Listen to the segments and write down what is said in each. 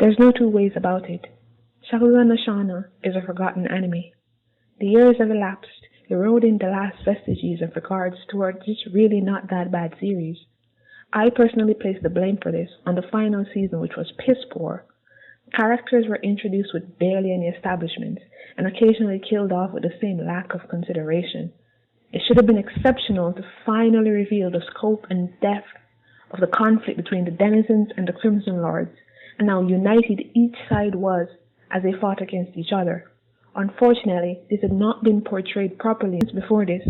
There's no two ways about it. Shakugan No Shana is a forgotten anime. The years have elapsed, eroding the last vestiges of regards towards this really not that bad series. I personally place the blame for this on the final season, which was piss poor. Characters were introduced with barely any establishment, and occasionally killed off with the same lack of consideration. It should have been exceptional to finally reveal the scope and depth of the conflict between the denizens and the Crimson Lords, and how united each side was as they fought against each other. Unfortunately, this had not been portrayed properly before this.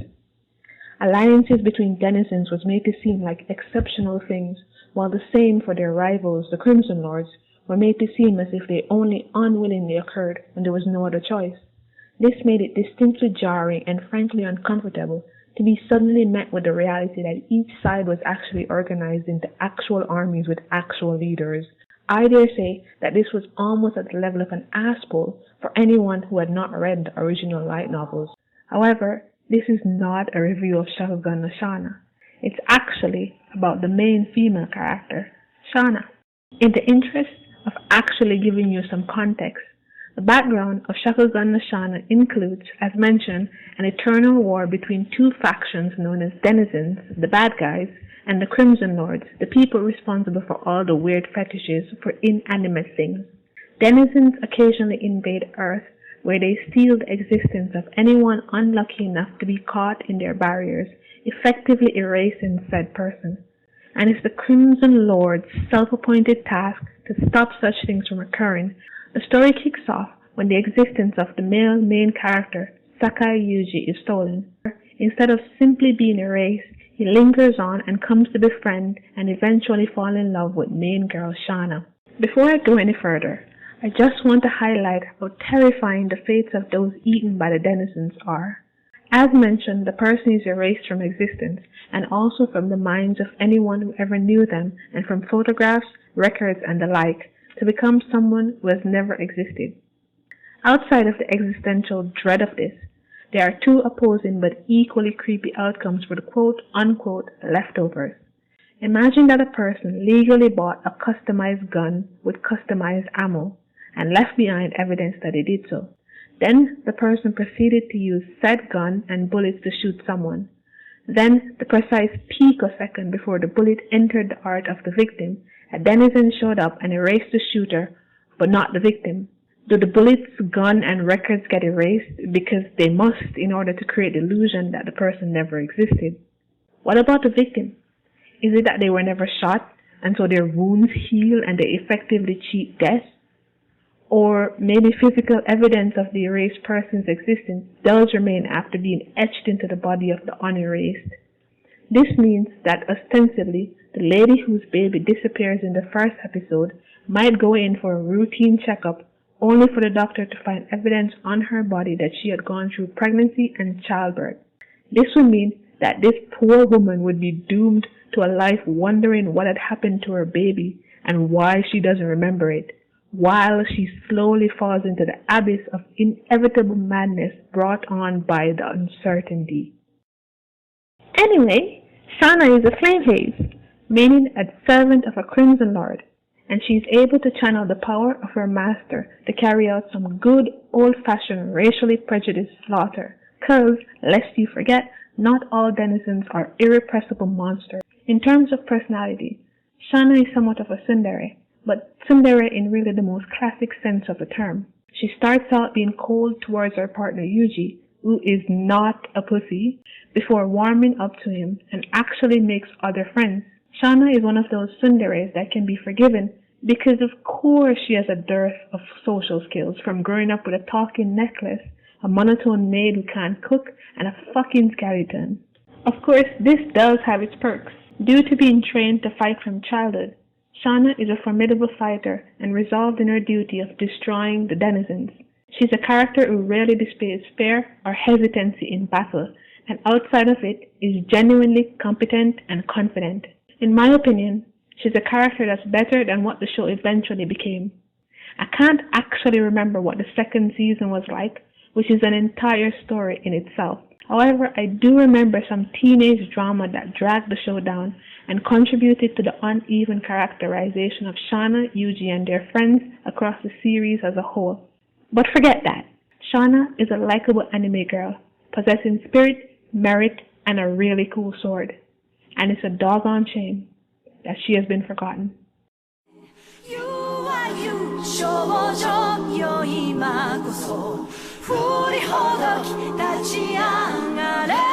Alliances between denizens was made to seem like exceptional things, while the same for their rivals, the Crimson Lords, were made to seem as if they only unwillingly occurred when there was no other choice. This made it distinctly jarring and frankly uncomfortable to be suddenly met with the reality that each side was actually organized into actual armies with actual leaders. I dare say that this was almost at the level of an ass-pull for anyone who had not read the original light novels. However, this is not a review of Shakugan No Shana. It's actually about the main female character, Shana. In the interest of actually giving you some context, the background of Shakugan No Shana includes, as mentioned, an eternal war between two factions known as denizens, the bad guys, and the Crimson Lords, the people responsible for all the weird fetishes for inanimate things. Denizens occasionally invade Earth, where they steal the existence of anyone unlucky enough to be caught in their barriers, effectively erasing said person. And it's the Crimson Lord's self-appointed task to stop such things from occurring. The story kicks off when the existence of the male main character, Sakai Yuji, is stolen. Instead of simply being erased, he lingers on and comes to befriend and eventually fall in love with main girl Shana. Before I go any further, I just want to highlight how terrifying the fates of those eaten by the denizens are. As mentioned, the person is erased from existence and also from the minds of anyone who ever knew them, and from photographs, records, and the like, to become someone who has never existed. Outside of the existential dread of this, there are two opposing but equally creepy outcomes for the quote-unquote leftovers. Imagine that a person legally bought a customized gun with customized ammo and left behind evidence that they did so. Then the person proceeded to use said gun and bullets to shoot someone. Then, the precise picosecond before the bullet entered the heart of the victim, a denizen showed up and erased the shooter, but not the victim. Do the bullets, gun, and records get erased because they must in order to create the illusion that the person never existed? What about the victim? Is it that they were never shot, and so their wounds heal and they effectively cheat death? Or maybe physical evidence of the erased person's existence does remain after being etched into the body of the unerased. This means that ostensibly, the lady whose baby disappears in the first episode might go in for a routine checkup only for the doctor to find evidence on her body that she had gone through pregnancy and childbirth. This would mean that this poor woman would be doomed to a life wondering what had happened to her baby and why she doesn't remember it, while she slowly falls into the abyss of inevitable madness brought on by the uncertainty. Anyway, Shana is a flame haze, meaning a servant of a Crimson Lord, and she is able to channel the power of her master to carry out some good old-fashioned racially prejudiced slaughter, cause, lest you forget, not all denizens are irrepressible monsters. In terms of personality, Shana is somewhat of a tsundere, but tsundere in really the most classic sense of the term. She starts out being cold towards her partner Yuji, who is not a pussy, before warming up to him and actually makes other friends. Shana is one of those tsunderes that can be forgiven because of course she has a dearth of social skills from growing up with a talking necklace, a monotone maid who can't cook, and a fucking skeleton. Of course, this does have its perks. Due to being trained to fight from childhood, Shana is a formidable fighter and resolved in her duty of destroying the denizens. She's a character who rarely displays fear or hesitancy in battle, and outside of it is genuinely competent and confident. In my opinion, she's a character that's better than what the show eventually became. I can't actually remember what the second season was like, which is an entire story in itself. However, I do remember some teenage drama that dragged the show down and contributed to the uneven characterization of Shauna, Yuji, and their friends across the series as a whole. But forget that. Shauna is a likable anime girl, possessing spirit, merit, and a really cool sword. And it's a doggone shame that she has been forgotten. 少女よ今こそ振りほどき立ち上がれ